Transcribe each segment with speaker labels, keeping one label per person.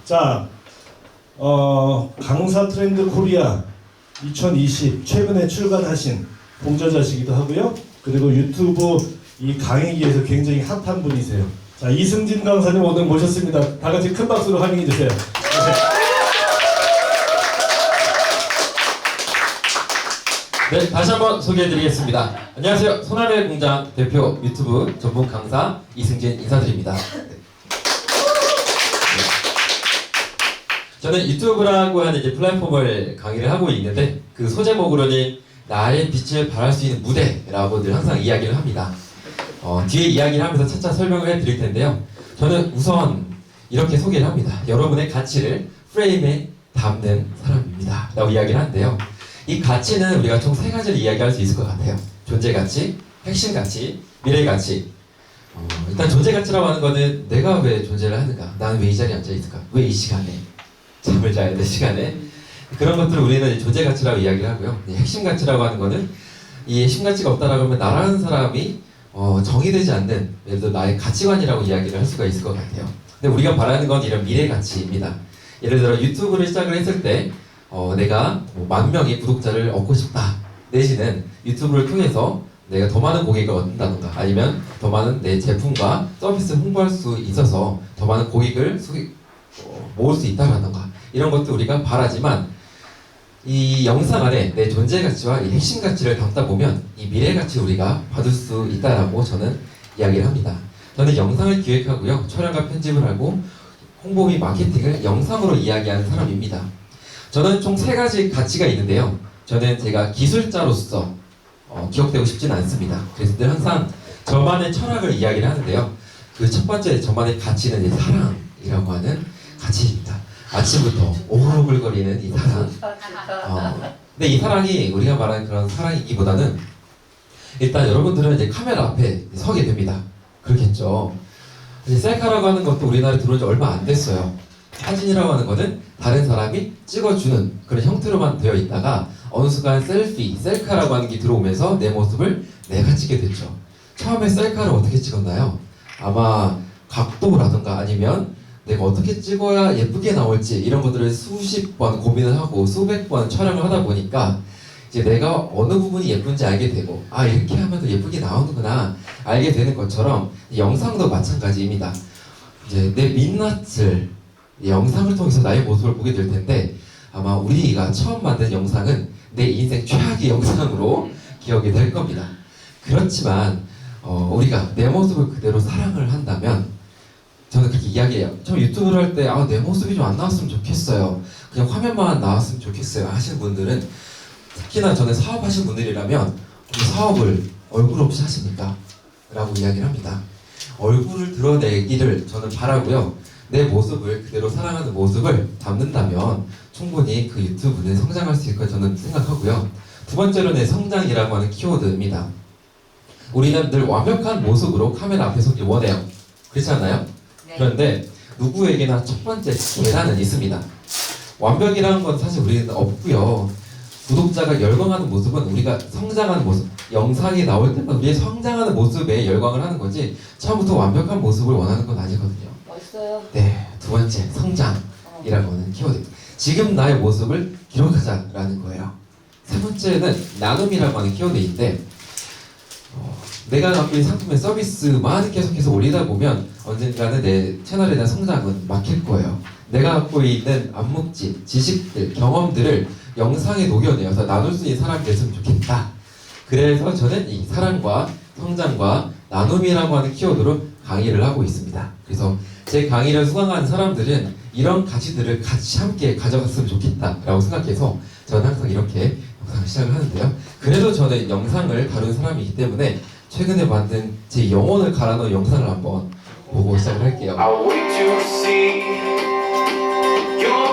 Speaker 1: 자, 강사 트렌드 코리아 2020 최근에 출간하신 공저자시기도 하고요. 그리고 유튜브 이 강의기에서 굉장히 핫한 분이세요. 자, 이승진 강사님 오늘 모셨습니다. 다 같이 큰 박수로 환영해 주세요.
Speaker 2: 네, 다시 한번 소개해드리겠습니다. 안녕하세요. 손아래 공장 대표 유튜브 전문 강사 이승진 인사드립니다. 네. 저는 유튜브라고 하는 이제 플랫폼을 강의를 하고 있는데 그 소제목으로는 나의 빛을 발할 수 있는 무대라고 늘 항상 이야기를 합니다. 뒤에 이야기를 하면서 차차 설명을 해드릴 텐데요. 저는 우선 이렇게 소개를 합니다. 여러분의 가치를 프레임에 담는 사람입니다. 라고 이야기를 하는데요. 이 가치는 우리가 총 세 가지를 이야기할 수 있을 것 같아요. 존재 가치, 핵심 가치, 미래 가치. 일단 존재 가치라고 하는 거는 내가 왜 존재를 하는가? 나는 왜 이 자리에 앉아 있을까? 왜 이 시간에? 잠을 자야 될 시간에? 그런 것들을 우리는 존재 가치라고 이야기를 하고요. 핵심 가치라고 하는 거는 이 핵심 가치가 없다라고 하면 나라는 사람이 정의되지 않는 예를 들어 나의 가치관이라고 이야기를 할 수가 있을 것 같아요. 근데 우리가 바라는 건 이런 미래 가치입니다. 예를 들어 유튜브를 시작을 했을 때 내가 10,000명의 구독자를 얻고 싶다 내지는 유튜브를 통해서 내가 더 많은 고객을 얻는다던가 아니면 더 많은 내 제품과 서비스를 홍보할 수 있어서 더 많은 고객을 모을 수 있다라던가 이런 것도 우리가 바라지만 이 영상 안에 내 존재 가치와 이 핵심 가치를 담다 보면 이 미래 가치 우리가 받을 수 있다라고 저는 이야기를 합니다. 저는 영상을 기획하고요, 촬영과 편집을 하고 홍보 및 마케팅을 영상으로 이야기하는 사람입니다. 저는 총 3가지 가치가 있는데요. 저는 제가 기술자로서 기억되고 싶지는 않습니다. 그래서 늘 항상 저만의 철학을 이야기를 하는데요. 그 첫 번째 저만의 가치는 이제 사랑이라고 하는 가치입니다. 아침부터 오글오글거리는 이 사랑. 근데 이 사랑이 우리가 말하는 그런 사랑이기보다는 일단 여러분들은 이제 카메라 앞에 서게 됩니다. 그렇겠죠. 이제 셀카라고 하는 것도 우리나라에 들어온 지 얼마 안 됐어요. 사진이라고 하는 거는 다른 사람이 찍어주는 그런 형태로만 되어 있다가 어느 순간 셀카라고 하는 게 들어오면서 내 모습을 내가 찍게 됐죠. 처음에 셀카를 어떻게 찍었나요? 아마 각도라든가 아니면 내가 어떻게 찍어야 예쁘게 나올지 이런 것들을 수십 번 고민을 하고 수백 번 촬영을 하다 보니까 이제 내가 어느 부분이 예쁜지 알게 되고 이렇게 하면 더 예쁘게 나오는구나 알게 되는 것처럼 영상도 마찬가지입니다. 이제 내 민낯을 영상을 통해서 나의 모습을 보게 될 텐데 아마 우리가 처음 만든 영상은 내 인생 최악의 영상으로 기억이 될 겁니다. 그렇지만 우리가 내 모습을 그대로 사랑을 한다면 저는 그렇게 이야기해요. 처음 유튜브를 할 때 내 모습이 좀 안 나왔으면 좋겠어요. 그냥 화면만 나왔으면 좋겠어요 하시는 분들은 특히나 저는 사업하시는 분들이라면 그 사업을 얼굴 없이 하십니까? 라고 이야기를 합니다. 얼굴을 드러내기를 저는 바라고요. 내 모습을 그대로 사랑하는 모습을 담는다면 충분히 그 유튜브는 성장할 수 있을 거라 저는 생각하고요. 두 번째로는 성장이라고 하는 키워드입니다. 우리는 늘 완벽한 모습으로 카메라 앞에 서기 원해요. 그렇지 않나요?
Speaker 3: 네.
Speaker 2: 그런데 누구에게나 첫 번째 계단은 있습니다. 완벽이라는 건 사실 우리는 없고요. 구독자가 열광하는 모습은 우리가 성장하는 모습, 영상이 나올 때마다 우리의 성장하는 모습에 열광을 하는 거지 처음부터 완벽한 모습을 원하는 건 아니거든요.
Speaker 3: 멋있어요.
Speaker 2: 네, 두 번째 성장이라고 하는 키워드입니다. 지금 나의 모습을 기록하자라는 거예요. 세 번째는 나눔이라고 하는 키워드인데 내가 갖고 있는 상품의 서비스만 계속해서 올리다 보면 언젠가는 내 채널에 대한 성장은 막힐 거예요. 내가 갖고 있는 안목지, 지식들, 경험들을 영상에 녹여내어서 나눌 수 있는 사람이 됐으면 좋겠다. 그래서 저는 이 사랑과 성장과 나눔이라고 하는 키워드로 강의를 하고 있습니다. 그래서 제 강의를 수강한 사람들은 이런 가치들을 같이 함께 가져갔으면 좋겠다라고 생각해서 저는 항상 이렇게 영상을 시작을 하는데요. 그래도 저는 영상을 다루는 사람이기 때문에 최근에 만든 제 영혼을 갈아넣은 영상을 한번 보고 시작을 할게요.
Speaker 4: I wait to see your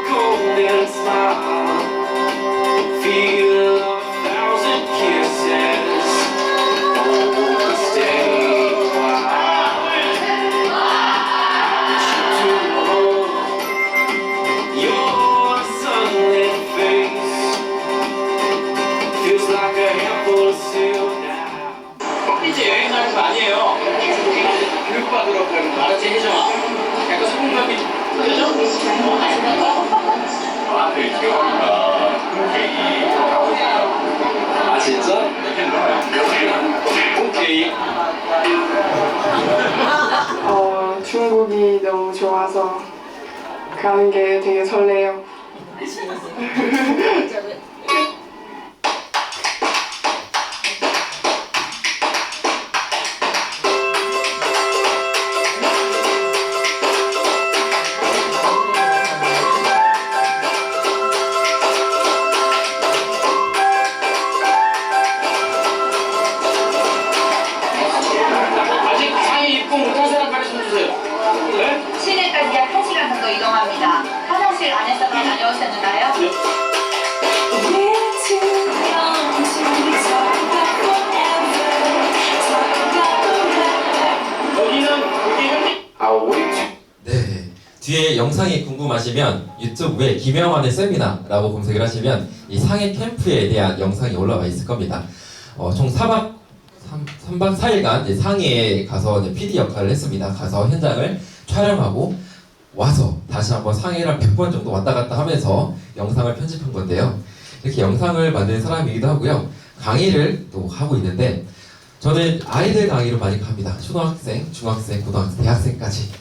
Speaker 4: golden smile, feel a thousand kisses. Oh, stay a while. I want you to hold your sunlit face. Feels like a handful of silk now. 이제 여행 가는 거 아니에요. 교육받으러 가는 거 알았지, 혜정아? 약간 소금감이 아 진짜? 오케이.
Speaker 3: 중국이 너무 좋아서 가는 게 되게 설레요.
Speaker 4: 아직 상의 입고 못한 사람 빨리 손 주세요. 네?
Speaker 5: 시내까지 약 1시간 정도 이동합니다. 화장실 안에서만 다녀오셨나요?
Speaker 4: 여기는 아 우리
Speaker 2: 네. 뒤에 영상이 궁금하시면 유튜브에 김영환의 세미나라고 검색을 하시면 이 상해 캠프에 대한 영상이 올라와 있을 겁니다. 총 3박 4일간 이제 상해에 가서 이제 PD 역할을 했습니다. 가서 현장을 촬영하고 와서 다시 한번 상해를 100번 정도 왔다 갔다 하면서 영상을 편집한 건데요. 이렇게 영상을 만든 사람이기도 하고요. 강의를 또 하고 있는데 저는 아이들 강의로 많이 갑니다. 초등학생, 중학생, 고등학생, 대학생까지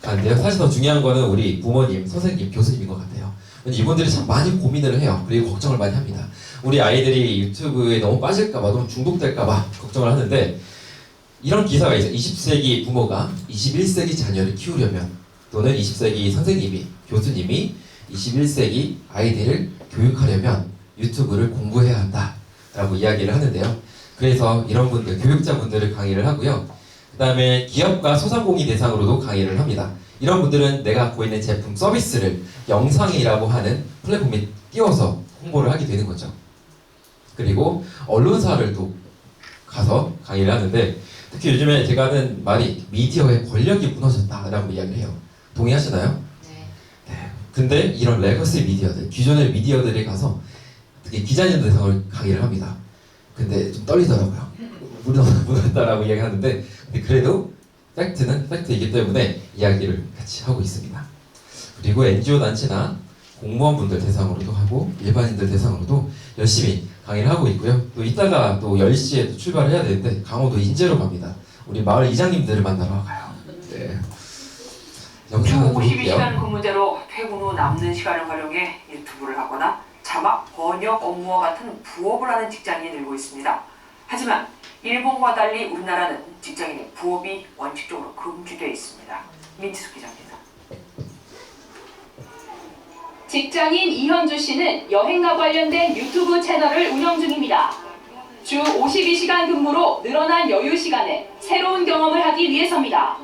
Speaker 2: 가는데요. 사실 더 중요한 거는 우리 부모님, 선생님, 교수님인 것 같아요. 이분들이 참 많이 고민을 해요. 그리고 걱정을 많이 합니다. 우리 아이들이 유튜브에 너무 빠질까봐, 너무 중독될까봐 걱정을 하는데 이런 기사가 있어요. 20세기 부모가 21세기 자녀를 키우려면 또는 20세기 선생님이, 교수님이 21세기 아이들을 교육하려면 유튜브를 공부해야 한다라고 이야기를 하는데요. 그래서 이런 분들, 교육자분들을 강의를 하고요. 그 다음에 기업과 소상공인 대상으로도 강의를 합니다. 이런 분들은 내가 갖고 있는 제품, 서비스를 영상이라고 하는 플랫폼에 띄워서 홍보를 하게 되는 거죠. 그리고 언론사를 또 가서 강의를 하는데 특히 요즘에 제가 하는 말이 미디어의 권력이 무너졌다라고 이야기를 해요. 동의하시나요? 네. 근데 이런 레거시 미디어들, 기존의 미디어들이 가서 특히 기자님들 대상을 강의를 합니다. 근데 좀 떨리더라고요. 무너졌다라고 이야기하는데 근데 그래도 팩트는 팩트이기 때문에 이야기를 같이 하고 있습니다. 그리고 NGO 단체나 공무원분들 대상으로도 하고 일반인들 대상으로도 열심히 강의를 하고 있고요. 또 이따가 또 10시에 또 출발을 해야 되는데 강원도 인제로 갑니다. 우리 마을 이장님들을 만나러 가요. 네.
Speaker 6: 주
Speaker 2: 영상을
Speaker 6: 52시간 근무제로 퇴근 후 남는 시간을 활용해 유튜브를 하거나 자막, 번역 업무와 같은 부업을 하는 직장인이 늘고 있습니다. 하지만 일본과 달리 우리나라는 직장인의 부업이 원칙적으로 금지되어 있습니다. 민지숙 기자입니다.
Speaker 7: 직장인 이현주 씨는 여행과 관련된 유튜브 채널을 운영 중입니다. 주 52시간 근무로 늘어난 여유 시간에 새로운 경험을 하기 위해서입니다.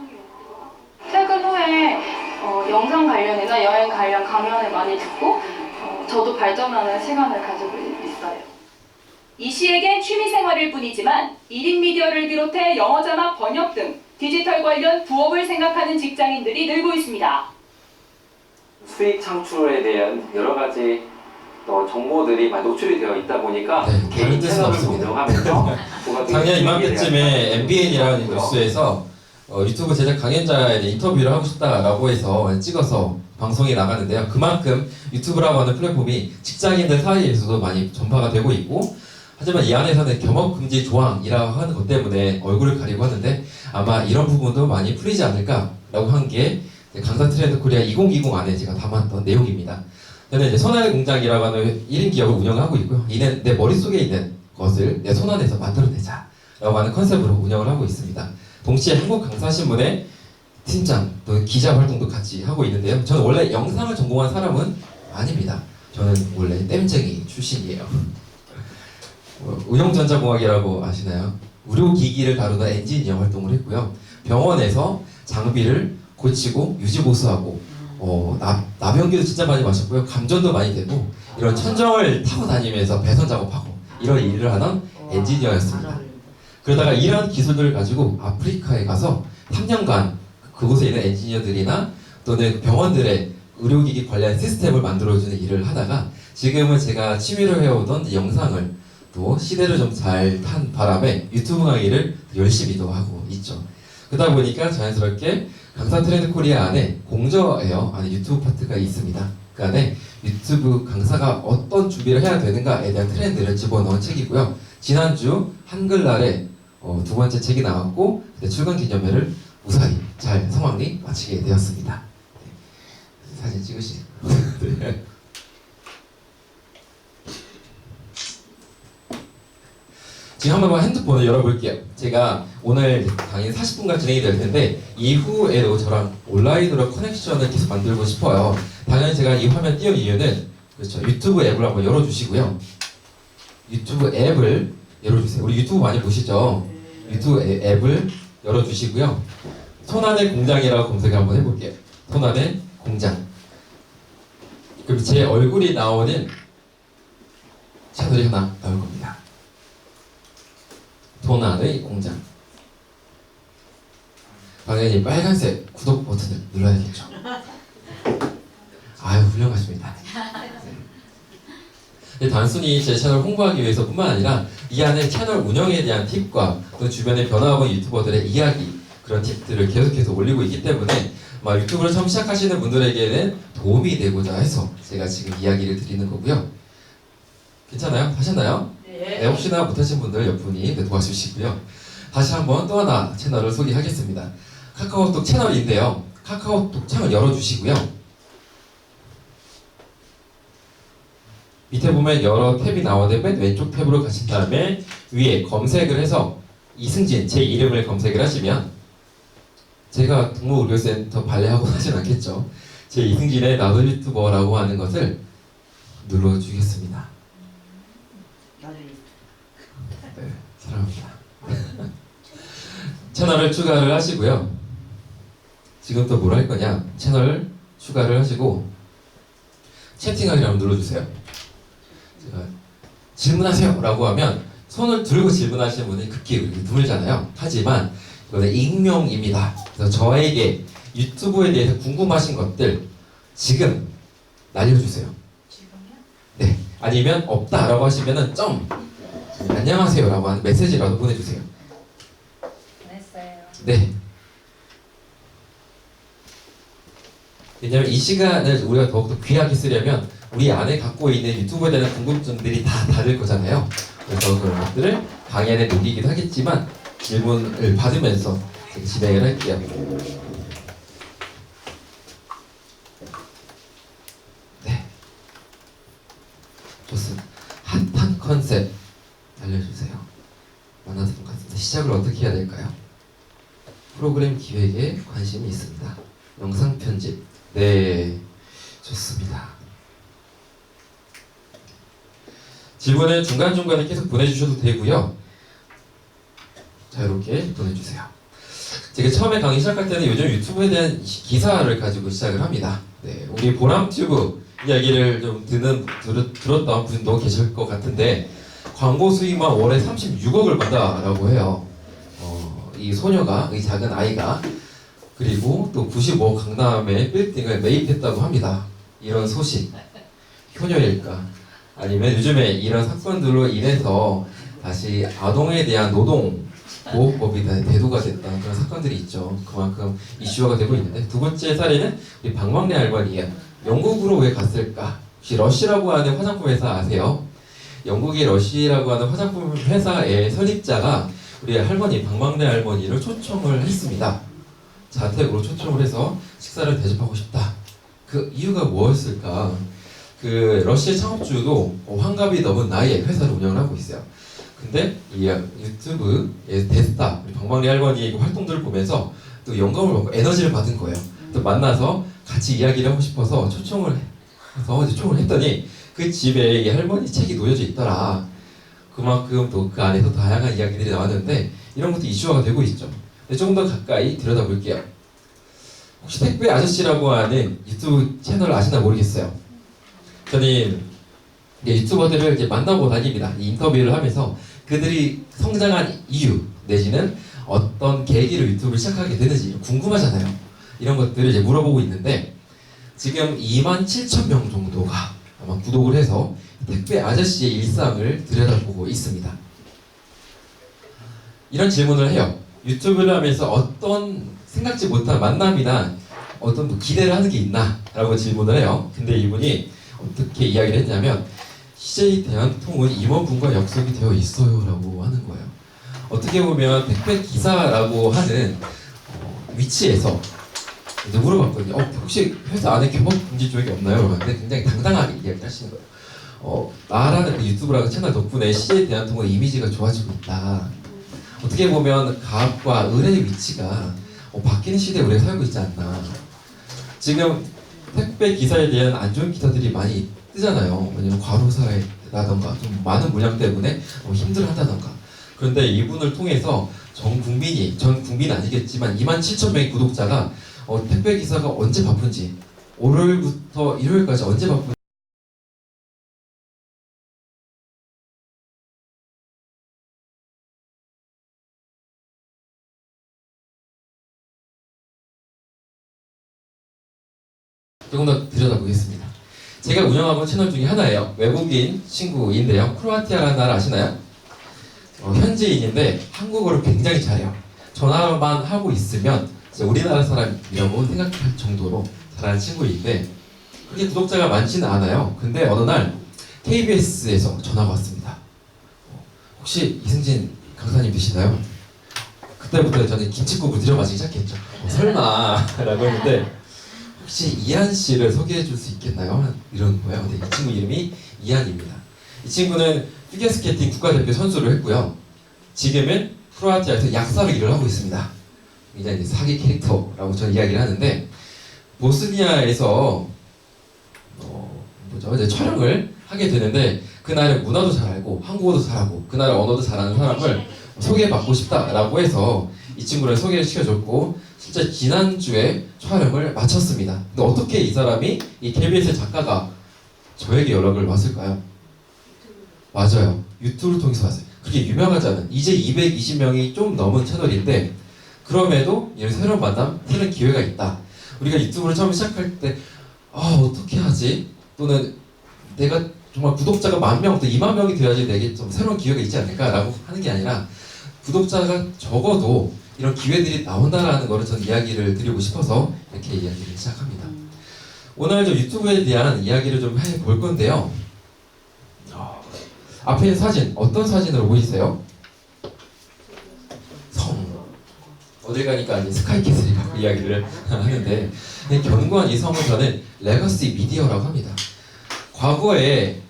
Speaker 7: 퇴근 후에 영상 관련이나 여행 관련 강연을 많이 듣고 저도 발전하는 시간을 가지고 있어요. 이 씨에겐 취미생활일 뿐이지만 1인 미디어를 비롯해 영어 자막 번역 등 디지털 관련 부업을 생각하는 직장인들이 늘고 있습니다.
Speaker 8: 수익 창출에 대한 여러 가지 정보들이 많이 노출이 되어 있다 보니까
Speaker 2: 네,
Speaker 8: 개인
Speaker 2: 뜻은
Speaker 8: 채널을
Speaker 2: 없습니다.
Speaker 8: 운영하면서
Speaker 2: 작년 이맘때쯤에 MBN이라는 뉴스에서 유튜브 제작 강연자에 대해 인터뷰를 하고 싶다라고 해서 찍어서 방송에 나가는데요. 그만큼 유튜브라고 하는 플랫폼이 직장인들 사이에서도 많이 전파가 되고 있고 하지만 이 안에서는 겸업금지 조항이라고 하는 것 때문에 얼굴을 가리고 하는데 아마 이런 부분도 많이 풀리지 않을까라고 한 게 강사 트렌드 코리아 2020 안에 제가 담았던 내용입니다. 저는 이제 손안의 공장이라고 하는 1인 기업을 운영하고 있고요. 이는 내 머릿속에 있는 것을 내 손안에서 만들어내자 라고 하는 컨셉으로 운영을 하고 있습니다. 동시에 한국강사신문의 팀장 또 기자 활동도 같이 하고 있는데요. 저는 원래 영상을 전공한 사람은 아닙니다. 저는 원래 땜쟁이 출신이에요. 응용전자공학이라고 아시나요? 의료기기를 다루는 엔지니어 활동을 했고요. 병원에서 장비를 고치고 유지보수하고 나병기도 진짜 많이 마셨고요. 감전도 많이 되고 이런 천정을 타고 다니면서 배선 작업하고 이런 일을 하는 엔지니어였습니다. 그러다가 이런 기술들을 가지고 아프리카에 가서 3년간 그곳에 있는 엔지니어들이나 또는 병원들의 의료기기 관련 시스템을 만들어주는 일을 하다가 지금은 제가 취미로 해오던 영상을 또 시대를 좀 잘 탄 바람에 유튜브 강의를 열심히 또 하고 있죠. 그러다 보니까 자연스럽게 강사 트렌드 코리아 안에 공저예요. 안에 유튜브 파트가 있습니다. 그 안에 유튜브 강사가 어떤 준비를 해야 되는가에 대한 트렌드를 집어넣은 책이고요. 지난주 한글날에 두 번째 책이 나왔고 그때 출간 기념회를 무사히 잘 성황리 마치게 되었습니다. 네. 사진 찍으시죠. 네. 지금 한번 핸드폰을 열어볼게요. 제가 오늘 강의 40분간 진행이 될 텐데 이후에도 저랑 온라인으로 커넥션을 계속 만들고 싶어요. 당연히 제가 이 화면 띄운 이유는 그렇죠. 유튜브 앱을 한번 열어주시고요. 유튜브 앱을 열어주세요. 우리 유튜브 많이 보시죠? 유튜브 앱을 열어주시고요. 손안의 공장이라고 검색을 한번 해볼게요. 손안의 공장. 그럼 제 얼굴이 나오는 채널이 하나 나올 겁니다. 손안의 공장. 당연히 빨간색 구독 버튼을 눌러야겠죠. 아유, 훌륭하십니다. 네. 단순히 제 채널 홍보하기 위해서뿐만 아니라 이 안에 채널 운영에 대한 팁과 또 주변에 변화하고 있는 유튜버들의 이야기, 그런 팁들을 계속해서 올리고 있기 때문에 유튜브를 처음 시작하시는 분들에게는 도움이 되고자 해서 제가 지금 이야기를 드리는 거고요. 괜찮아요? 하셨나요? 네, 혹시나 못하신 분들 몇 분이 도와주시고요. 다시 한번 또 하나 채널을 소개하겠습니다. 카카오톡 채널인데요. 카카오톡 창을 열어주시고요. 밑에 보면 여러 탭이 나오는데 맨 왼쪽 탭으로 가신 다음에 위에 검색을 해서 이승진 제 이름을 검색을 하시면 제가 동물의료센터 발레하고 하진 않겠죠. 제 이승진의 나도 유튜버라고 하는 것을 눌러주겠습니다. 네, 사랑합니다. 채널을 추가를 하시고요. 지금 또 뭘 할 거냐? 채널을 추가를 하시고 채팅하기를 한번 눌러주세요. 제가 질문하세요 라고 하면 손을 들고 질문하시는 분이 극히 드물잖아요. 하지만 이거는 익명입니다. 그래서 저에게 유튜브에 대해서 궁금하신 것들 지금 날려주세요. 지금요? 네. 아니면 없다라고 하시면은 안녕하세요 라고 하는 메시지라도 보내주세요.
Speaker 5: 보냈어요.
Speaker 2: 네. 왜냐면 이 시간을 우리가 더욱더 귀하게 쓰려면 우리 안에 갖고 있는 유튜브에 대한 궁금증들이 다 다를 거잖아요. 그래서 그런 것들을 강의 안에 녹이기도 하겠지만 질문을 받으면서 진행을 할게요. 네. 좋습니다. 핫한 컨셉 알려주세요. 만나서 것 같습니다. 시작을 어떻게 해야 될까요? 프로그램 기획에 관심이 있습니다. 영상 편집. 네, 좋습니다. 질문을 중간중간에 계속 보내주셔도 되고요. 자유롭게 보내주세요. 제가 처음에 강의 시작할 때는 요즘 유튜브에 대한 기사를 가지고 시작을 합니다. 네, 우리 보람튜브 이야기를 좀 들었던 분도 계실 것 같은데 광고 수익만 월에 36억을 받아라고 해요. 이 소녀가, 이 작은 아이가 그리고 또 95억 강남의 빌딩을 매입했다고 합니다. 이런 소식 효녀일까? 아니면 요즘에 이런 사건들로 인해서 다시 아동에 대한 노동 보호법이 대두가 됐다는 그런 사건들이 있죠. 그만큼 이슈화가 되고 있는데 두 번째 사례는 우리 박막내 할머니예요. 영국으로 왜 갔을까? 혹시 러쉬라고 하는 화장품 회사 아세요? 영국의 러쉬라고 하는 화장품 회사의 설립자가 우리 할머니 박막내 할머니를 초청을 했습니다. 자택으로 초청을 해서 식사를 대접하고 싶다. 그 이유가 무엇일까? 그 러시아 창업주도 환갑이 넘은 나이에 회사를 운영을 하고 있어요. 근데 이 유튜브의 대스타 박막내 할머니의 활동들을 보면서 또 영감을 받고 에너지를 받은 거예요. 또 만나서 같이 이야기를 하고 싶어서 초청을 했더니 그 집에 이 할머니 책이 놓여져 있더라. 그만큼 또 그 안에서 다양한 이야기들이 나왔는데 이런 것도 이슈화가 되고 있죠. 조금 더 가까이 들여다볼게요. 혹시 택배 아저씨라고 하는 유튜브 채널을 아시나 모르겠어요. 저는 유튜버들을 이제 만나고 다닙니다. 이 인터뷰를 하면서 그들이 성장한 이유 내지는 어떤 계기로 유튜브를 시작하게 되는지 궁금하잖아요. 이런 것들을 이제 물어보고 있는데 지금 27,000명 정도가 아마 구독을 해서 택배 아저씨의 일상을 들여다보고 있습니다. 이런 질문을 해요. 유튜브를 하면서 어떤 생각지 못한 만남이나 어떤 뭐 기대를 하는 게 있나? 라고 질문을 해요. 근데 이분이 어떻게 이야기를 했냐면 CJ 대한통운 임원분과 약속이 되어 있어요 라고 하는 거예요. 어떻게 보면 택배 기사라고 하는 위치에서 이제 물어봤거든요. 혹시 회사 안에 경험 금지 조약이 없나요? 그런데 굉장히 당당하게 이야기를 하시는 거예요. 나라는 그 유튜브라는 채널 덕분에 CJ 대한통운 이미지가 좋아지고 있다. 어떻게 보면 가압과 을의 위치가 바뀌는 시대에 우리가 살고 있지 않나. 지금 택배 기사에 대한 안 좋은 기사들이 많이 뜨잖아요. 왜냐면 과로사라던가 좀 많은 물량 때문에 힘들어한다던가. 그런데 이분을 통해서 전 국민 아니겠지만 27,000명의 구독자가 택배 기사가 언제 바쁜지, 월요일부터 일요일까지 언제 바쁜지 조금 더 들여다보겠습니다. 제가 운영하고 있는 채널 중에 하나예요. 외국인 친구인데요. 크로아티아라는 나라 아시나요? 현지인인데 한국어를 굉장히 잘해요. 전화만 하고 있으면 우리나라 사람이라고 생각할 정도로 잘하는 친구인데 그렇게 구독자가 많지는 않아요. 근데 어느 날 KBS에서 전화가 왔습니다. 혹시 이승진 강사님 되시나요? 그때부터 저는 김칫국을 들여마시기 시작했죠. 설마 라고 했는데 혹시 이한 씨를 소개해 줄 수 있겠나요? 이런 거예요. 근데 이 친구 이름이 이한입니다. 이 친구는 피겨스케이팅 국가대표 선수를 했고요. 지금은 크로아티아에서 약사로 일을 하고 있습니다. 굉장히 사기 캐릭터라고 저는 이야기를 하는데 보스니아에서 이제 촬영을 하게 되는데 그 나라의 문화도 잘 알고 한국어도 잘하고 그 나라 언어도 잘하는 사람을 소개받고 싶다라고 해서 이 친구를 소개를 시켜줬고 실제 지난주에 촬영을 마쳤습니다. 근데 어떻게 이 사람이 이 KBS 작가가 저에게 연락을 왔을까요? 맞아요. 유튜브를 통해서 왔어요. 그게 유명하지 않은 이제 220명이 좀 넘은 채널인데 그럼에도 이런 새로운 만남, 새로운 기회가 있다. 우리가 유튜브를 처음 시작할 때 어떻게 하지? 또는 내가 정말 구독자가 10,000명, 또 20,000명이 돼야지 내게 좀 새로운 기회가 있지 않을까라고 하는 게 아니라 구독자가 적어도 이런 기회들이 나온다라는 거를 저는 이야기를 드리고 싶어서 이렇게 이야기를 시작합니다. 오늘 좀 유튜브에 대한 이야기를 좀 해볼 건데요. 앞에 있는 사진, 어떤 사진으로 보이세요? 성. 어딜 가니까 이제 스카이캐슬이라고 이야기를 하는데 견고한 이 성은 저는 레거시 미디어라고 합니다. 과거에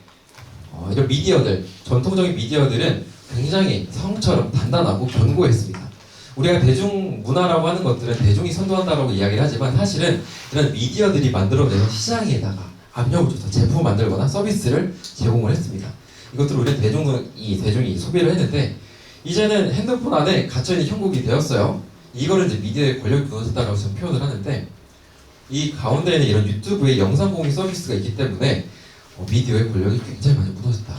Speaker 2: 이런 미디어들, 전통적인 미디어들은 굉장히 성처럼 단단하고 견고했습니다. 우리가 대중문화라고 하는 것들은 대중이 선도한다고 이야기를 하지만 사실은 이런 미디어들이 만들어내는 시장에다가 압력을 줘서 제품을 만들거나 서비스를 제공을 했습니다. 이것들을 우리는 대중이 소비를 했는데 이제는 핸드폰 안에 갇혀있는 형국이 되었어요. 이거를 이제 미디어의 권력이 무너졌다고 저는 표현을 하는데 이 가운데에는 이런 유튜브의 영상 공유 서비스가 있기 때문에 미디어의 권력이 굉장히 많이 무너졌다.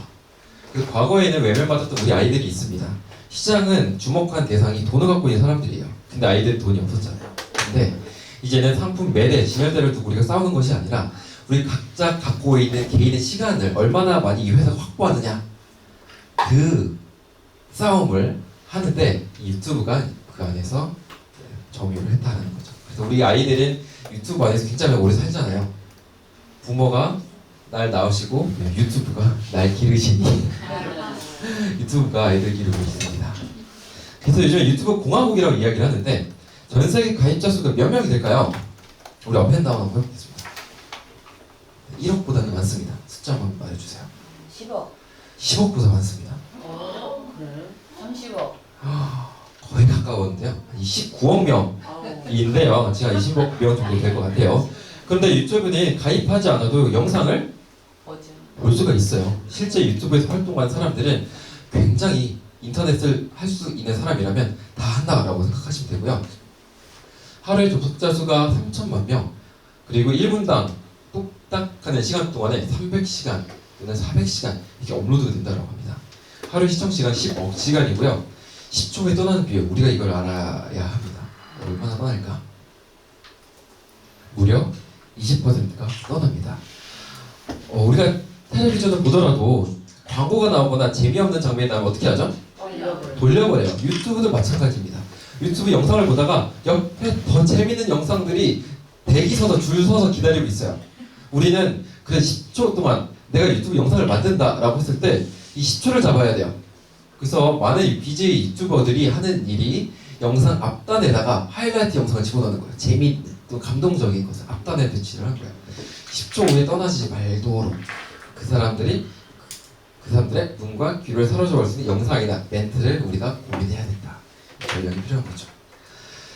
Speaker 2: 그 과거에는 외면받았던 우리 아이들이 있습니다. 시장은 주목한 대상이 돈을 갖고 있는 사람들이에요. 근데 아이들은 돈이 없었잖아요. 근데 이제는 상품 매대, 진열대를 두고 우리가 싸우는 것이 아니라 우리 각자 갖고 있는 개인의 시간을 얼마나 많이 이 회사가 확보하느냐 그 싸움을 하는데 이 유튜브가 그 안에서 점유를 했다는 거죠. 그래서 우리 아이들은 유튜브 안에서 굉장히 오래 살잖아요. 부모가 날 낳으시고 유튜브가 날 기르시니 유튜브가 아이들 기르고 있습니다. 그래서 요즘 유튜브 공화국이라고 이야기를 하는데 전 세계 가입자 수가 몇 명이 될까요? 우리 업앤다운 한번 해보겠습니다. 1억보다는 많습니다. 숫자 한번 말해주세요.
Speaker 9: 10억.
Speaker 2: 10억보다 많습니다.
Speaker 9: 그래? 30억.
Speaker 2: 거의 가까웠는데요. 한 19억 명인데요. 제가 20억 명 정도 될 것 같아요. 그런데 유튜브는 가입하지 않아도 영상을 볼 수가 있어요. 실제 유튜브에서 활동한 사람들은 굉장히 인터넷을 할 수 있는 사람이라면 다 한다라고 생각하시면 되고요. 하루에 접속자 수가 3천만 명, 그리고 1분당 뚝딱 하는 시간 동안에 300시간 또는 400시간 이렇게 업로드가 된다고 합니다. 하루 시청 시간 10억 시간이고요. 10초에 떠나는 비율, 우리가 이걸 알아야 합니다. 얼마나 떠날까? 무려 20%가 떠납니다. 우리가 텔레비전을 보더라도 광고가 나오거나 재미없는 장면이 나오면 어떻게 하죠? 돌려버려요. 유튜브도 마찬가지입니다. 유튜브 영상을 보다가 옆에 더 재밌는 영상들이 대기 서서 줄 서서 기다리고 있어요. 우리는 그래 10초 동안 내가 유튜브 영상을 만든다라고 했을 때 이 10초를 잡아야 돼요. 그래서 많은 BJ 유튜버들이 하는 일이 영상 앞단에다가 하이라이트 영상을 집어넣는 거예요. 재미있는 또 감동적인 것을 앞단에 배치를 한 거예요. 10초 후에 떠나지 말도록 그 사람들의 눈과 귀를 사로잡을 수 있는 영상이나 멘트를 우리가 고민해야 된다. 전략이 필요한 거죠.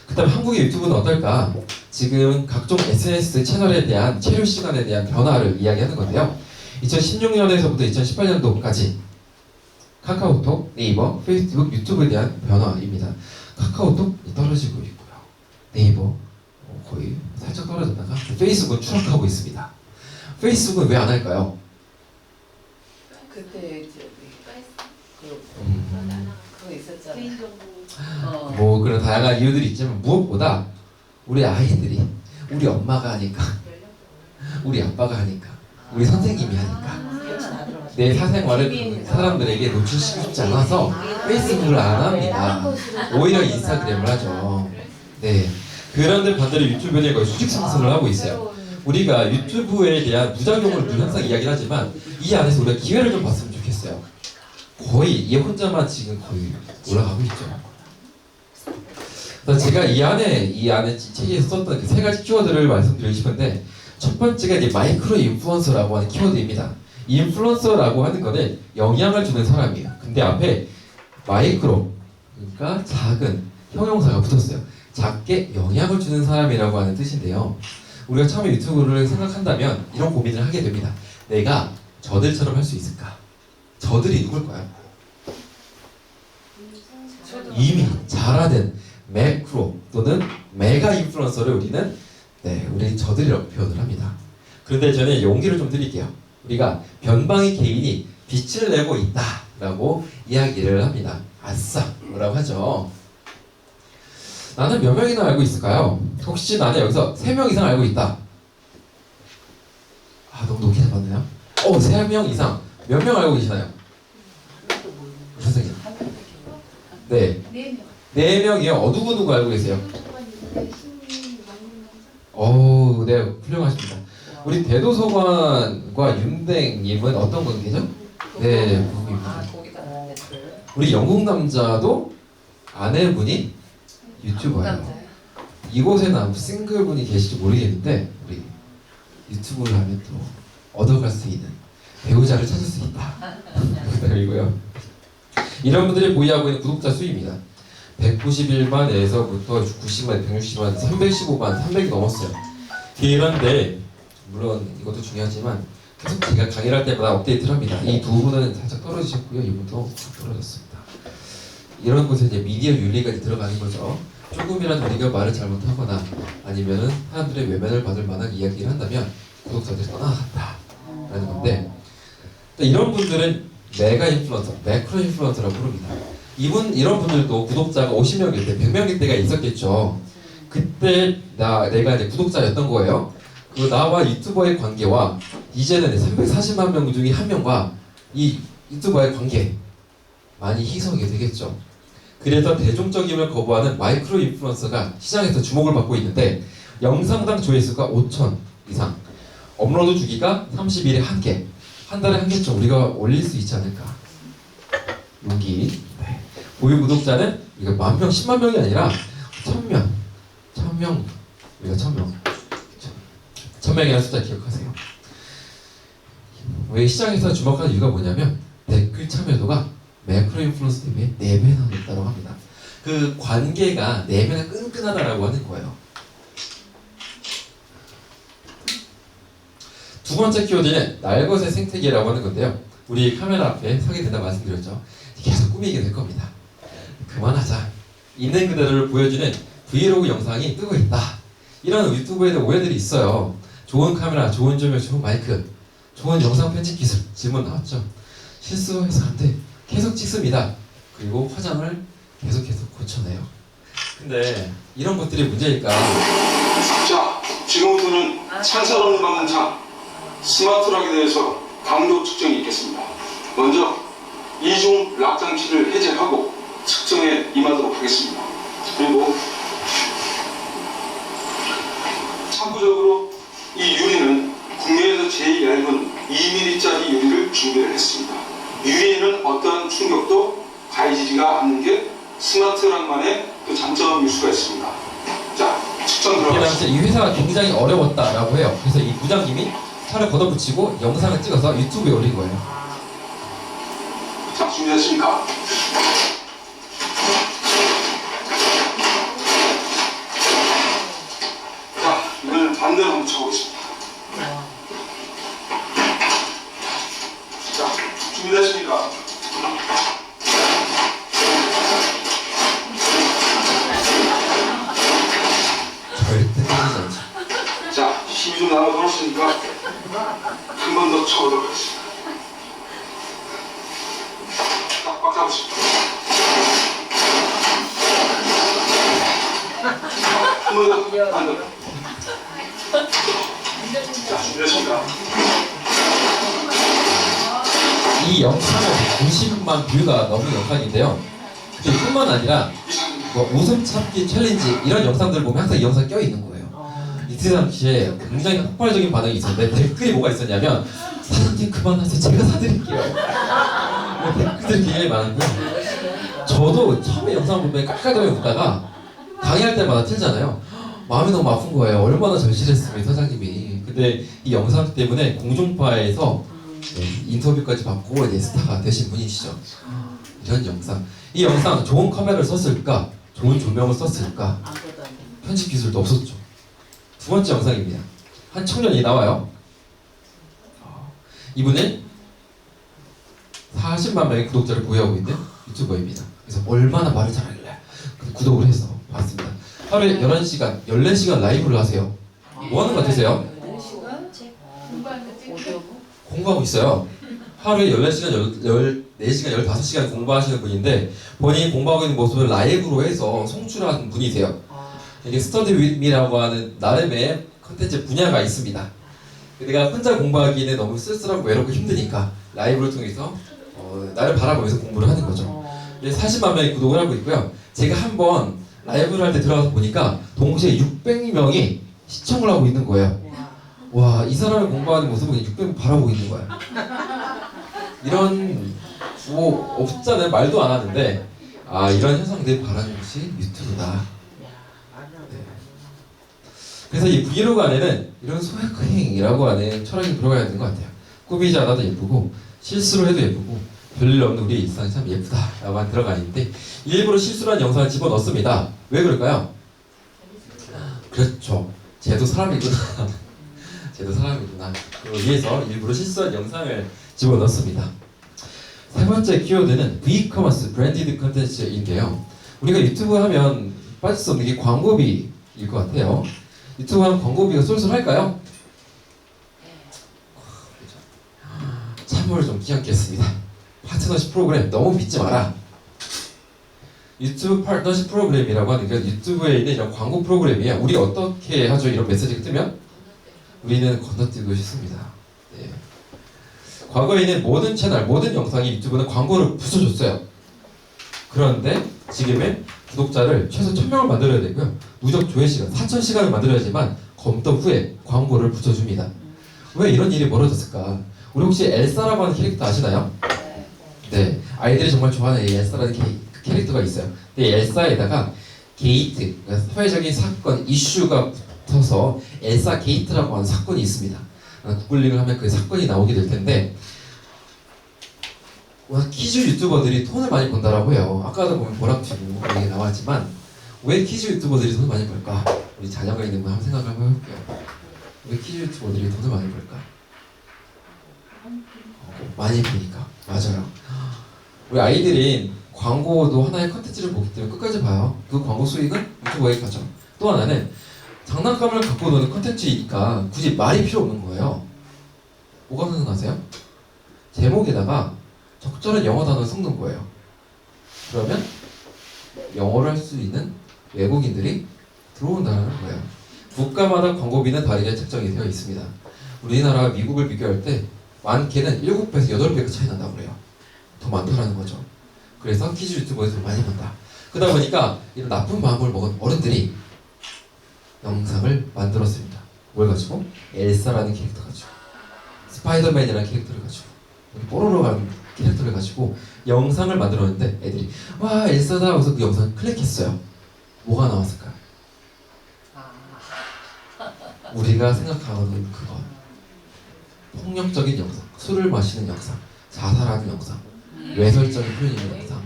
Speaker 2: 그 다음 한국의 유튜브는 어떨까? 지금 각종 SNS 채널에 대한 체류 시간에 대한 변화를 이야기하는 건데요. 2016년에서부터 2018년도까지 카카오톡, 네이버, 페이스북, 유튜브에 대한 변화입니다. 카카오톡이 떨어지고 있고요. 네이버 거의 살짝 떨어졌다가 페이스북은 추락하고 있습니다. 페이스북은 왜 안 할까요?
Speaker 9: 그때 그거 있었잖아.
Speaker 2: 뭐 그런 다양한 이유들이 있지만 무엇보다 우리 아이들이 우리 엄마가 하니까 우리 아빠가 하니까 우리 선생님이 하니까 내 사생활을 그 사람들에게 노출시키고 싶지 않아서 페이스북을 안 합니다. 오히려 인스타그램을 하죠. 네. 그런데 반대로 유튜브에 거의 수직 상승을 하고 있어요. 우리가 유튜브에 대한 부작용을 늘 항상 이야기를 하지만 이 안에서 우리가 기회를 좀 봤으면 좋겠어요. 거의 얘 혼자만 지금 거의 올라가고 있죠. 그래서 제가 이 안에 책에서 썼던 그 세 가지 키워드를 말씀드리고 싶은데 첫 번째가 이제 마이크로 인플루언서라고 하는 키워드입니다. 인플루언서라고 하는 거는 영향을 주는 사람이에요. 근데 앞에 마이크로, 그러니까 작은 형용사가 붙었어요. 작게 영향을 주는 사람이라고 하는 뜻인데요. 우리가 처음에 유튜브를 생각한다면 이런 고민을 하게 됩니다. 내가 저들처럼 할 수 있을까? 저들이 누굴까요? 이미 잘하는 매크로 또는 메가 인플루언서를 우리는 저들이라고 표현을 합니다. 그런데 저는 용기를 좀 드릴게요. 우리가 변방의 개인이 빛을 내고 있다라고 이야기를 합니다. 아싸! 뭐라고 하죠? 나는 몇 명이나 알고 있을까요? 혹시 나는 여기서 3명 이상 알고 있다. 아, 너무 높게 잡았나요? 3명 이상. 몇 명 알고 계시나요? 선생님. 네. 4명이요. 누구 알고 계세요? 네, 훌륭하십니다. 우리 대도서관과 윤댕님은 어떤 관계죠? 네, 부부입니다. 우리 영국 남자도 아내분이 유튜버예요. 이곳에는 싱글분이 계실지 모르겠는데 우리 유튜브를 하면 또 얻어갈 수 있는 배우자를 찾을 수 있다. 부탁드리고요. 이런 분들이 보유하고 있는 구독자 수입니다. 191만에서부터 90만, 160만, 315만, 300이 넘었어요. 그런데 물론 이것도 중요하지만 계속 제가 강의를 할 때마다 업데이트를 합니다. 이 두 분은 살짝 떨어지셨고요. 이분도 쭉 떨어졌습니다. 이런 곳에 이제 미디어 윤리가 들어가는 거죠. 조금이라도 우리가 말을 잘못하거나 아니면은 사람들의 외면을 받을 만한 이야기를 한다면 구독자들이 떠나간다라는 건데, 이런 분들은 메가 인플루언서, 매크로 인플루언서라고 부릅니다. 이런 분들도 구독자가 50명일 때, 100명일 때가 있었겠죠. 그때 내가 이제 구독자였던 거예요. 그 나와 유튜버의 관계와 이제는 340만 명 중에 한 명과 이 유튜버의 관계 많이 희석이 되겠죠. 그래서 대중적임을 거부하는 마이크로 인플루언서가 시장에서 주목을 받고 있는데 영상당 조회수가 5천 이상, 업로드 주기가 30일에 1개, 한 달에 1개쯤 우리가 올릴 수 있지 않을까. 여기 보유 구독자는 이거 10,000명, 10만 명이 아니라 1,000명, 우리가 1,000명이라는 숫자 기억하세요. 왜 시장에서 주목하는 이유가 뭐냐면 댓글 참여도가 매크로 인플루언서 때문에 4배나 높다고 합니다. 그 관계가 4배나 끈끈하다라고 하는 거예요. 두 번째 키워드는 날것의 생태계라고 하는 건데요. 우리 카메라 앞에 서게 된다 말씀드렸죠. 계속 꾸미게 될 겁니다. 그만하자. 있는 그대로를 보여주는 브이로그 영상이 뜨고 있다. 이런 유튜브에 대한 오해들이 있어요. 좋은 카메라, 좋은 조명, 좋은 마이크, 좋은 영상 편집 기술 질문 나왔죠. 실수해서 안 돼. 계속 찍습니다. 그리고 화장을 계속 고쳐내요. 근데 이런 것들이 문제일까?
Speaker 10: 자, 지금부터는 찬사론을 막는 자 스마트락에 대해서 강도 측정이 있겠습니다. 먼저 이중 락 장치를 해제하고 측정에 임하도록 하겠습니다. 그리고 참고적으로 이 유리는 국내에서 제일 얇은 2mm짜리 유리를 준비를 했습니다. 유리에는 어떠한 충격도 가해지지가 않는 게 스마트락만의 그 장점일 수가 있습니다. 자, 측정
Speaker 2: 그다음에
Speaker 10: 들어가겠습니다.
Speaker 2: 이 회사가 굉장히 어려웠다라고 해요. 그래서 이 부장님이 차를 걷어붙이고 영상을 찍어서 유튜브에 올린 거예요.
Speaker 10: 자, 준비됐습니까? 자, 이걸 반대로 한번 쳐보겠습니다. 자, 준비됐습니까?
Speaker 2: 절대 때리지 않죠.
Speaker 10: 자, 힘이 좀 나눠들었으니까 한 번 더 쳐보도록 하겠습니다. 꽉 잡으십시오. 한 번 더, 한 번 더. 자, 준비됐습니까?
Speaker 2: 이 영상은 90만 뷰가 넘는 영상인데요. 뿐만 아니라 뭐 웃음 참기 챌린지 이런 영상들 보면 항상 이 영상 껴 있는 거예요. 이틀 당시에 굉장히 폭발적인 반응이 있었는데 댓글이 뭐가 있었냐면 사장님 그만하세요. 제가 사드릴게요. 댓글들이 굉장히 많았고요. 저도 처음에 영상 보면 깔깔거리고 웃다가 강의할 때마다 틀잖아요. 마음이 너무 아픈 거예요. 얼마나 절실했으면 사장님이. 근데 이 영상 때문에 공중파에서 인터뷰까지 받고 이제 스타가 되신 분이시죠. 이런 영상. 이 영상 좋은 카메라를 썼을까? 좋은 조명을 썼을까? 편집 기술도 없었죠. 두 번째 영상입니다. 한 청년이 나와요. 이분은 40만 명의 구독자를 보유하고 있는 유튜버입니다. 그래서 얼마나 말을 잘하길래 구독을 해서 봤습니다. 하루에 11시간, 14시간 라이브를 하세요. 뭐 하는 것 같으세요? 공부하고 있어요. 하루에 14시간, 14시간, 15시간 공부하시는 분인데 본인이 공부하고 있는 모습을 라이브로 해서 송출하는 분이세요. 이게 스터디 윗 미라고 하는 나름의 컨텐츠 분야가 있습니다. 내가 혼자 공부하기에는 너무 쓸쓸하고 외롭고 힘드니까 라이브를 통해서 나를 바라보면서 공부를 하는 거죠. 40만 명이 구독을 하고 있고요. 제가 한번 라이브를 할 때 들어가서 보니까 동시에 600명이 시청을 하고 있는 거예요. 와, 이 사람의 공부하는 모습을 600명 바라보고 있는 거야. 이런 뭐 없잖아요. 말도 안 하는데 이런 현상들이 바라는 것이 유튜브다. 네. 그래서 이 브이로그 안에는 이런 소액행이라고 하는 철학이 들어가야 되는 것 같아요. 꾸미지 않아도 예쁘고 실수를 해도 예쁘고 별일 없는 우리 일상이 참 예쁘다 라고 들어가 있는데 일부러 실수한 영상을 집어넣습니다. 왜 그럴까요? 그렇죠. 쟤도 사람이구나. 쟤도 사람이구나. 그걸 위해서 일부러 실수한 영상을 집어넣습니다. 세 번째 키워드는 V-커머스 브랜디드 컨텐츠인데요. 우리가 유튜브 하면 빠질 수 없는 게 광고비일 것 같아요. 유튜브 하면 광고비가 쏠쏠할까요? 참고를 좀 끼얹겠습니다. 파트너십 프로그램 너무 믿지 마라. 유튜브 파트너십 프로그램이라고 하는 게 유튜브에 있는 이런 광고 프로그램이에요. 우리 어떻게 하죠? 이런 메시지가 뜨면 우리는 건너뛰고 싶습니다. 네. 과거에는 모든 채널, 모든 영상이 유튜브는 광고를 붙여줬어요. 그런데 지금은 구독자를 최소 1000명을 만들어야 되고요. 누적 조회시간 4000시간을 만들어야지만 검토 후에 광고를 붙여줍니다. 왜 이런 일이 벌어졌을까? 우리 혹시 엘사라고 하는 캐릭터 아시나요? 네, 아이들이 정말 좋아하는 이 엘사라는 캐릭터가 있어요. 근데 이 엘사에다가 게이트, 그러니까 사회적인 사건, 이슈가 붙어서 엘사 게이트라고 하는 사건이 있습니다. 구글링을 하면 그 사건이 나오게 될 텐데 키즈 유튜버들이 돈을 많이 번다라고 해요. 아까도 보면 보람튜브 얘기 나왔지만 왜 키즈 유튜버들이 돈을 많이 벌까? 우리 자녀가 있는 분 한번 생각을 한번 해볼게요. 왜 키즈 유튜버들이 돈을 많이 벌까? 많이 보니까. 맞아요. 우리 아이들이 광고도 하나의 컨텐츠를 보기 때문에 끝까지 봐요. 그 광고 수익은 유튜버에 가죠. 또 하나는 장난감을 갖고 노는 컨텐츠이니까 굳이 말이 필요 없는 거예요. 뭐가 생각나세요? 제목에다가 적절한 영어 단어를 섞는 거예요. 그러면 영어를 할 수 있는 외국인들이 들어온다는 거예요. 국가마다 광고비는 다르게 책정이 되어 있습니다. 우리나라와 미국을 비교할 때 많게는 7배에서 8배가 차이 난다고 그래요. 더 많다라는 거죠. 그래서 키즈 유튜버에서 많이 본다. 그러다 보니까 이런 나쁜 마음을 먹은 어른들이 영상을 만들었습니다. 뭘 가지고? 엘사라는 캐릭터 가지고, 스파이더맨이라는 캐릭터를 가지고, 뽀로로라는 캐릭터를 가지고 영상을 만들었는데 애들이 와 엘사다 하고서 그 영상을 클릭했어요. 뭐가 나왔을까요? 우리가 생각하는 그거, 폭력적인 영상, 술을 마시는 영상, 자살하는 영상, 외설적인 표현 있는 영상,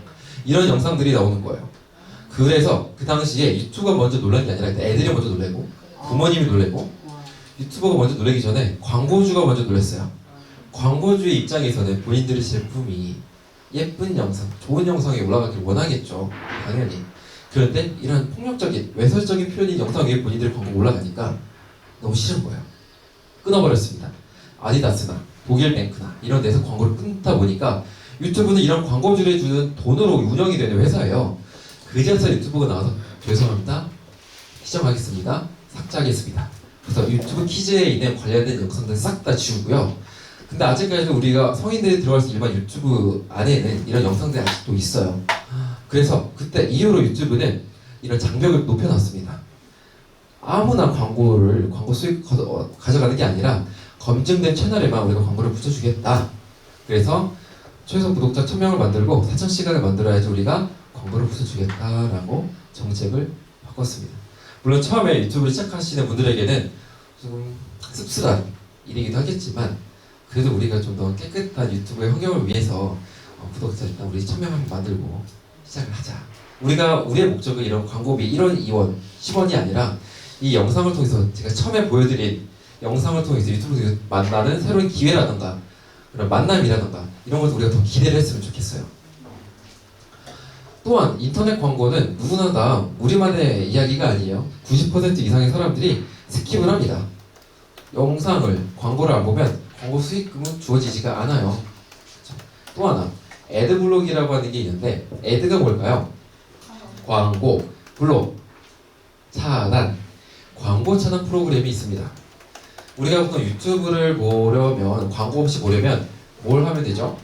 Speaker 2: 이런 영상들이 나오는 거예요. 그래서 그 당시에 유튜브가 먼저 놀란 게 아니라 애들이 먼저 놀래고 부모님이 놀래고 유튜버가 먼저 놀라기 전에 광고주가 먼저 놀랐어요. 광고주의 입장에서는 본인들의 제품이 예쁜 영상, 좋은 영상에 올라가길 원하겠죠. 당연히. 그런데 이런 폭력적인, 외설적인 표현인 영상 위에 본인들의 광고가 올라가니까 너무 싫은 거예요. 끊어버렸습니다. 아디다스나 독일 뱅크나 이런 데서 광고를 끊다 보니까 유튜브는 이런 광고주를 주는 돈으로 운영이 되는 회사예요. 그제서 유튜브가 나와서 죄송합니다. 시정하겠습니다. 삭제하겠습니다. 그래서 유튜브 키즈에 있는 관련된 영상들 싹 다 지우고요. 근데 아직까지도 우리가 성인들이 들어갈 수 있는 일반 유튜브 안에는 이런 영상들이 아직도 있어요. 그래서 그때 이후로 유튜브는 이런 장벽을 높여놨습니다. 아무나 광고 수익 가져가는 게 아니라 검증된 채널에만 우리가 광고를 붙여주겠다. 그래서 최소 구독자 1000명을 만들고 4000시간을 만들어야지 우리가 광고를 붙여주겠다라고 정책을 바꿨습니다. 물론 처음에 유튜브를 시작하시는 분들에게는 좀 씁쓸한 일이기도 하겠지만 그래도 우리가 좀 더 깨끗한 유튜브의 환경을 위해서 구독자 일단 우리 1000명 만들고 시작을 하자. 우리의 목적은 이런 광고비 1원, 2원, 10원이 아니라 이 영상을 통해서 제가 처음에 보여드린 영상을 통해서 유튜브에서 만나는 새로운 기회라던가 그런 만남이라던가 이런 것도 우리가 더 기대를 했으면 좋겠어요. 또한 인터넷 광고는 누구나 다 우리만의 이야기가 아니에요. 90% 이상의 사람들이 스킵을 합니다. 영상을, 광고를 안 보면 광고 수익금은 주어지지가 않아요. 그렇죠? 또 하나, 애드블록이라고 하는 게 있는데 애드가 뭘까요? 광고, 블록, 차단, 광고 차단 프로그램이 있습니다. 우리가 보통 유튜브를 보려면 광고 없이 보려면 뭘 하면 되죠?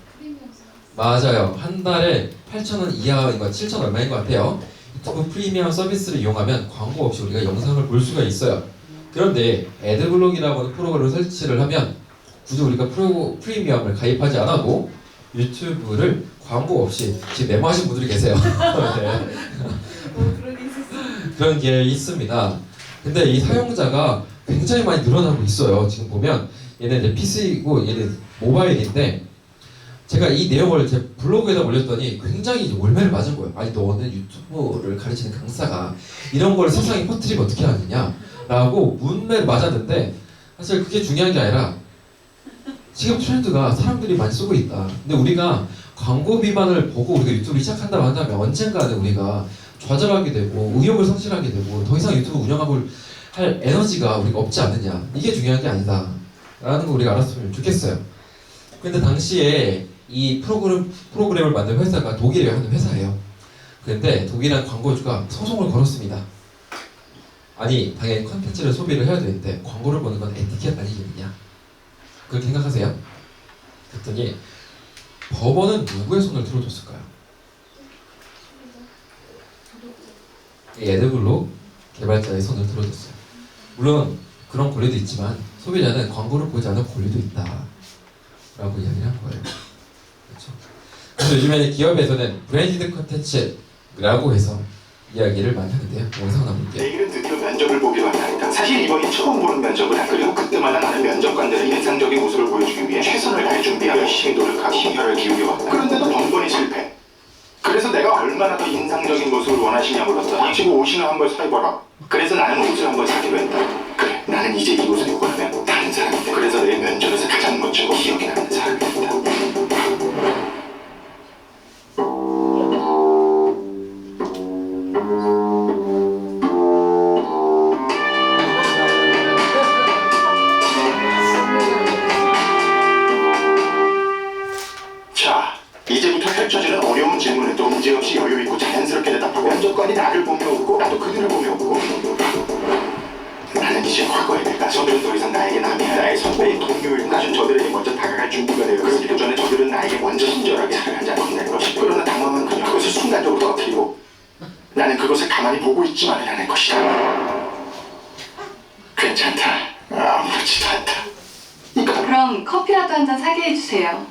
Speaker 2: 맞아요. 한 달에 8,000원 이하인 것, 7,000 얼마인 것 같아요. 유튜브 프리미엄 서비스를 이용하면 광고 없이 우리가 영상을 볼 수가 있어요. 그런데 애드블록이라고 하는 프로그램을 설치를 하면 굳이 우리가 프리미엄을 가입하지 않아도 유튜브를 광고 없이 지금 메모하신 분들이 계세요. 네. 그런 게 있습니다. 근데 이 사용자가 굉장히 많이 늘어나고 있어요. 지금 보면 얘는 이제 PC고 얘는 모바일인데 제가 이 내용을 제 블로그에다 올렸더니 굉장히 이제 올매를 맞은 거예요. 아니 너는 유튜브를 가르치는 강사가 이런 걸 세상에 퍼뜨리면 어떻게 하느냐 라고 문매를 맞았는데 사실 그게 중요한 게 아니라 지금 트렌드가 사람들이 많이 쓰고 있다. 근데 우리가 광고비만을 보고 우리가 유튜브를 시작한다고 한다면 언젠가는 우리가 좌절하게 되고 의욕을 상실하게 되고 더 이상 유튜브 운영하고 할 에너지가 우리가 없지 않느냐. 이게 중요한 게 아니다 라는 거 우리가 알았으면 좋겠어요. 근데 당시에 이 프로그램을 만든 회사가 독일에 하는 회사예요. 그런데 독일한 광고주가 소송을 걸었습니다. 아니 당연히 컨텐츠를 소비를 해야 되는데 광고를 보는 건 에티켓 아니겠느냐 그렇게 생각하세요? 그랬더니 법원은 누구의 손을 들어줬을까요? 애드블록 개발자의 손을 들어줬어요. 물론 그런 권리도 있지만 소비자는 광고를 보지 않을 권리도 있다 라고 이야기를 한 거예요. 그렇죠? 그래서 요즘에는 기업에서는 브랜디드 컨텐츠라고 해서 이야기를 많이 하는데요. 영상 나올게요.
Speaker 11: 내일은 드디어 면접을 보기로 한 날이다. 사실 이번이 처음 보는 면접을 그리고 그때마다 나는 면접관들의 인상적인 모습을 보여주기 위해 최선을 다해 준비하고 열심히 노력하고 힘혈을 기울여왔다. 그런데도 번번이 실패. 그래서 내가 얼마나 더 인상적인 모습을 원하시냐 물었더니 지금 옷이나 한벌 사입어라. 그래서 나는 옷을 한번 사기로 했다. 그래, 나는 이제 이 옷을 입고 나면 다른 사람이 돼. 그래서 내 면접에서 가장 멋지고 기억에 남는 사람이 된다. 이제부터 펼쳐지는 어려운 질문에도 문제없이 여유있고 자연스럽게 대답하고 면접관이 나를 보며 웃고 나도 그들을 보며 웃고 나는 이제 과거의 내가 저들은 더 이상 나에게 남이야 나의 선배인 동료일 나는 저들에게 먼저 다가갈 준비가 되어 그러기도 전에 저들은 나에게 먼저 친절하게 차를 한잔 건넬 것이 그러나 당황한 그녀 그것을 순간적으로 터뜨리고 나는 그것을 가만히 보고 있지만은 않을 것이다. 괜찮다. 아무렇지도 않다.
Speaker 3: 그럼 커피라도 한 잔 사게 해주세요.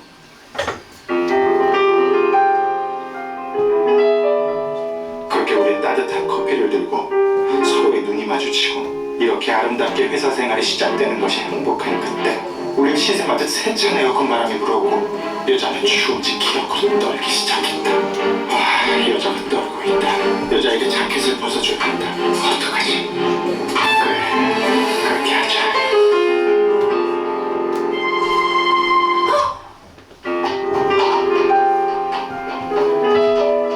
Speaker 11: 그렇게 우린 따뜻한 커피를 들고 서로의 눈이 마주치고 이렇게 아름답게 회사 생활이 시작되는 것이 행복한 그때 우린 시샘하듯 세찬 에어컨 바람이 불어오고 여자는 추움직 기어코 떨기 시작했다. 여자가 떨고 있다. 여자에게 자켓을 벗어줘야 한다. 어떡하지? 그래, 그렇게 하자.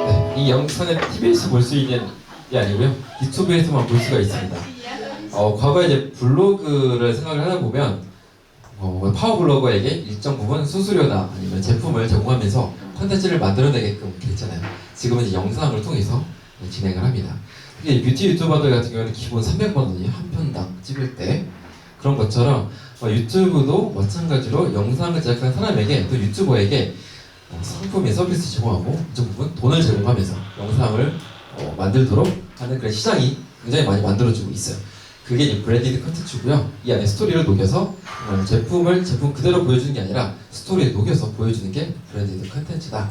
Speaker 2: 네, 이 영상은 TV에서 볼 수 있는 게 아니고요. 유튜브에서만 볼 수가 있습니다. 과거에 이제 블로그를 생각을 하다 보면 파워블로거에게 일정 부분 수수료나 아니면 제품을 제공하면서 콘텐츠를 만들어내게끔 했잖아요. 지금은 이제 영상을 통해서 진행을 합니다. 특히 뷰티 유튜버들 같은 경우는 기본 300만 원이 한 편당 찍을 때 그런 것처럼 유튜브도 마찬가지로 영상을 제작한 사람에게 또 유튜버에게 상품의 서비스 제공하고 일정 부분 돈을 제공하면서 영상을 만들도록 하는 그런 시장이 굉장히 많이 만들어지고 있어요. 그게 이제 브랜디드 컨텐츠고요. 이 안에 스토리를 녹여서 제품 그대로 보여주는 게 아니라 스토리에 녹여서 보여주는 게 브랜디드 컨텐츠다.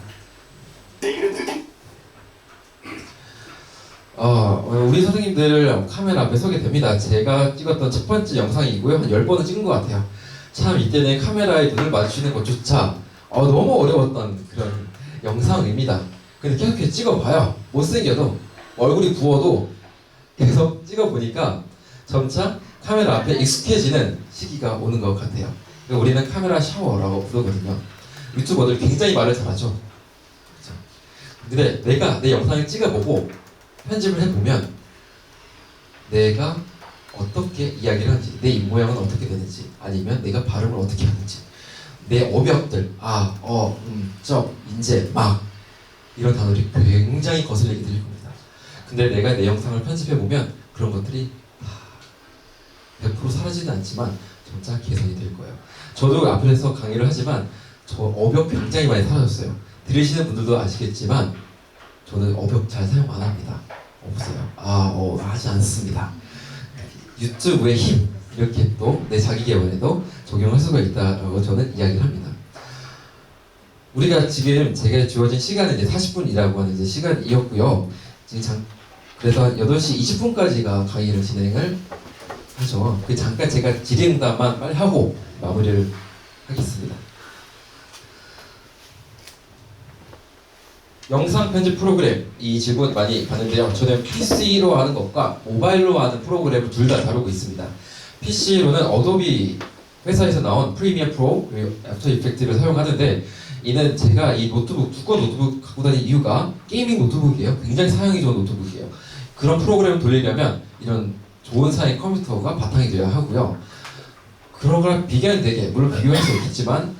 Speaker 2: 우리 선생님들 카메라 앞에 서게 됩니다. 제가 찍었던 첫 번째 영상이고요. 한 10번은 찍은 것 같아요. 참 이때는 카메라에 눈을 마주치는 것조차 너무 어려웠던 그런 영상입니다. 근데 계속해서 찍어봐요. 못생겨도 얼굴이 부어도 계속 찍어보니까 점차 카메라 앞에 익숙해지는 시기가 오는 것 같아요. 우리는 카메라 샤워라고 부르거든요. 유튜버들 굉장히 말을 잘하죠. 그렇죠? 근데 내가 내 영상을 찍어보고 편집을 해보면 내가 어떻게 이야기를 하는지, 내 입모양은 어떻게 되는지, 아니면 내가 발음을 어떻게 하는지, 내 어벽들, 인제, 막 이런 단어들이 굉장히 거슬리게 들릴 겁니다. 근데 내가 내 영상을 편집해보면 그런 것들이 100% 사라지는 않지만 점차 개선이 될 거예요. 저도 앞에서 강의를 하지만 저 어벽 굉장히 많이 사라졌어요. 들으시는 분들도 아시겠지만 저는 어벽 잘 사용 안 합니다. 없어요. 하지 않습니다. 유튜브의 힘 이렇게 또 내 자기 개발에도 적용할 수가 있다라고 저는 이야기를 합니다. 우리가 지금 제가 주어진 시간은 이제 40분이라고 하는 이제 시간이었고요. 지금 그래서 8시 20분까지가 강의를 진행을 하죠. 잠깐 제가 질의응답만 빨리 하고 마무리를 하겠습니다. 영상 편집 프로그램 이 질문 많이 받는데요. 저는 PC로 하는 것과 모바일로 하는 프로그램을 둘 다 다루고 있습니다. PC로는 어도비 회사에서 나온 프리미어 프로 그리고 애프터 이펙트를 사용하는데 이는 제가 이 노트북 두꺼운 노트북 갖고 다니는 이유가 게이밍 노트북이에요. 굉장히 사용이 좋은 노트북이에요. 그런 프로그램을 돌리려면 이런 좋은 사양 컴퓨터가 바탕이 되어야 하고요. 그런 거랑 비교는 되게 물론 비교할 수 없겠지만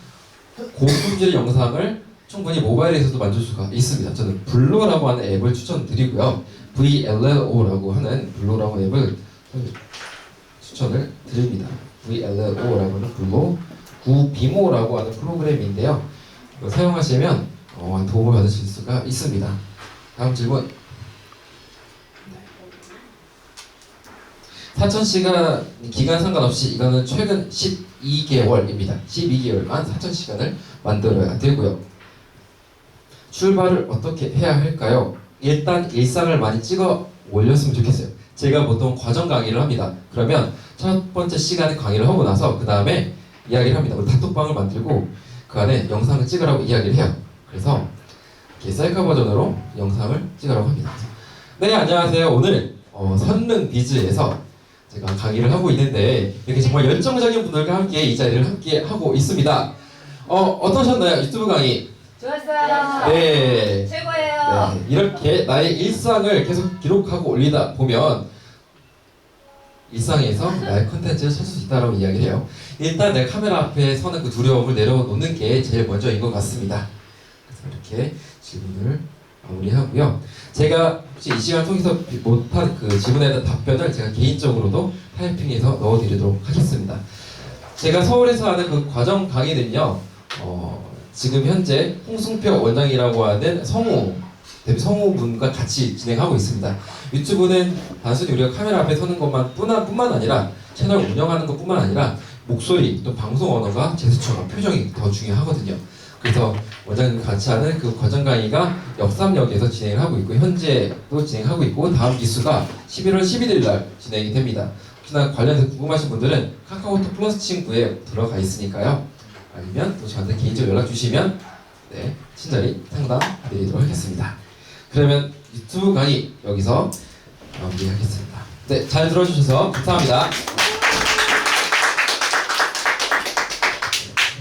Speaker 2: 고품질의 영상을 충분히 모바일에서도 만들 수가 있습니다. 저는 블로라고 하는 앱을 추천드리고요. VLLO라고 하는 블로라고 앱을 추천을 드립니다. VLLO라고 하는 블로 구비모라고 하는 프로그램인데요. 이거 사용하시면 도움을 받으실 수가 있습니다. 다음 질문. 4,000시간 기간 상관없이 이거는 최근 12개월입니다. 12개월만 4,000시간을 만들어야 되고요. 출발을 어떻게 해야 할까요? 일단 일상을 많이 찍어 올렸으면 좋겠어요. 제가 보통 과정 강의를 합니다. 그러면 첫 번째 시간에 강의를 하고 나서 그 다음에 이야기를 합니다. 우리 단톡방을 만들고 그 안에 영상을 찍으라고 이야기를 해요. 그래서 이렇게 셀카 버전으로 영상을 찍으라고 합니다. 네, 안녕하세요. 오늘 선릉비즈에서 제가 강의를 하고 있는데 이렇게 정말 열정적인 분들과 함께 이 자리를 함께 하고 있습니다. 어떠셨나요? 유튜브 강의?
Speaker 9: 좋았어요.
Speaker 2: 네.
Speaker 9: 최고예요.
Speaker 2: 네. 이렇게 나의 일상을 계속 기록하고 올리다 보면 일상에서 나의 컨텐츠를 찾을 수 있다고 이야기를 해요. 일단 내 카메라 앞에 서는 그 두려움을 내려놓는 게 제일 먼저인 것 같습니다. 그래서 이렇게 질문을 마무리하고요. 제가 혹시 이 시간 통해서 못한 그 질문에 대한 답변을 제가 개인적으로도 타이핑해서 넣어드리도록 하겠습니다. 제가 서울에서 하는 그 과정 강의는요. 지금 현재 홍승표 원장이라고 하는 성우 대표 성우분과 같이 진행하고 있습니다. 유튜브는 단순히 우리가 카메라 앞에 서는 것뿐만 아니라 채널 운영하는 것뿐만 아니라 목소리 또 방송 언어가 제스처가 표정이 더 중요하거든요. 그래서 원장님과 같이 하는 그 과정 강의가 역삼역에서 진행을 하고 있고 현재도 진행하고 있고 다음 기수가 11월 11일 날 진행이 됩니다. 혹시나 관련해서 궁금하신 분들은 카카오톡 플러스 친구에 들어가 있으니까요. 아니면 또 저한테 개인적으로 연락 주시면 네, 친절히 상담 드리도록 하겠습니다. 그러면 유튜브 강의 여기서 마무리하겠습니다. 네, 잘 들어주셔서 감사합니다.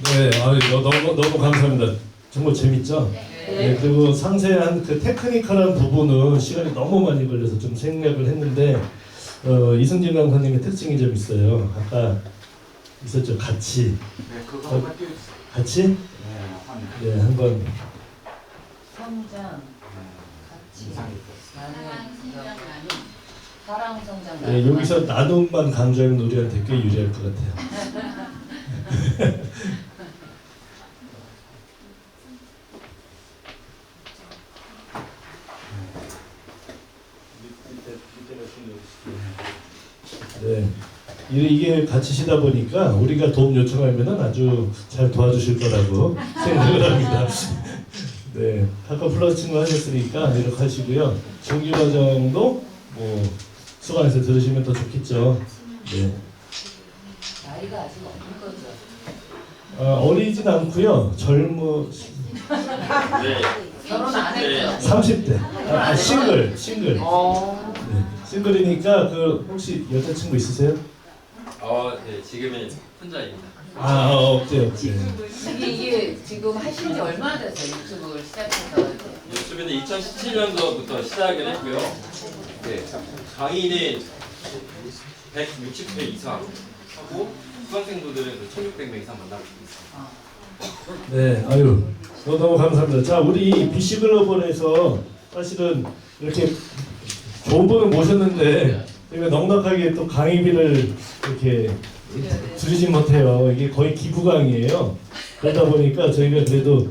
Speaker 1: 네, 너무 감사합니다. 정말 재밌죠? 네, 그리고 상세한 그 테크니컬한 부분은 시간이 너무 많이 걸려서 좀 생략을 했는데 이승진 강사님의 특징이 좀 있어요. 아까 있었죠, 같이.
Speaker 11: 네, 그거 한번 띄워주세요.
Speaker 1: 같이? 네, 한번.
Speaker 9: 성장, 같이, 사랑 성장.
Speaker 1: 네, 여기서 나눔만 강조하면 우리한테 꽤 유리할 것 같아요. 네, 이게 같이시다 보니까 우리가 도움 요청하면은 아주 잘 도와주실 거라고 생각을 합니다. 네, 카카오 플러스 친구 하셨으니까 노력하시고요. 정규 과정도 뭐 수강해서 들으시면 더 좋겠죠. 네.
Speaker 9: 나이가 아직 없는 거죠?
Speaker 1: 어리진 않고요.
Speaker 2: 네.
Speaker 9: 결혼 안 했죠?
Speaker 1: 30대. 싱글. 네, 싱글이니까 그 혹시 여자친구 있으세요?
Speaker 2: 네, 지금은 혼자입니다.
Speaker 1: 없대요.
Speaker 9: 이게 지금 하신 지 얼마나 됐어요? 유튜브를 시작해서.
Speaker 2: 유튜브는 2017년도부터 시작을 했고요. 네, 강의는 160회 이상 하고 수강생분들은 1,600명 이상 만나고 있습니다.
Speaker 1: 네, 아유, 너무 감사합니다. 자, 우리 BC 글로벌에서 사실은 이렇게 좋은 분을 모셨는데 저희가 넉넉하게 또 강의비를 이렇게 드리지 못해요. 이게 거의 기부 강의예요. 그러다 보니까 저희가 그래도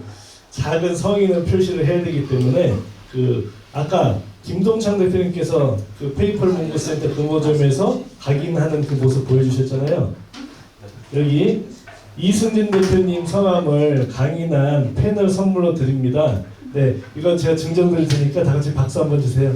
Speaker 1: 작은 성의는 표시를 해야 되기 때문에 아까 김동창 대표님께서 그 페이펄 문구센터 근무점에서 각인하는 그 모습 보여주셨잖아요. 여기 이승진 대표님 성함을 강인한 펜을 선물로 드립니다. 네, 이건 제가 증정드릴 테니까 다 같이 박수 한번 주세요.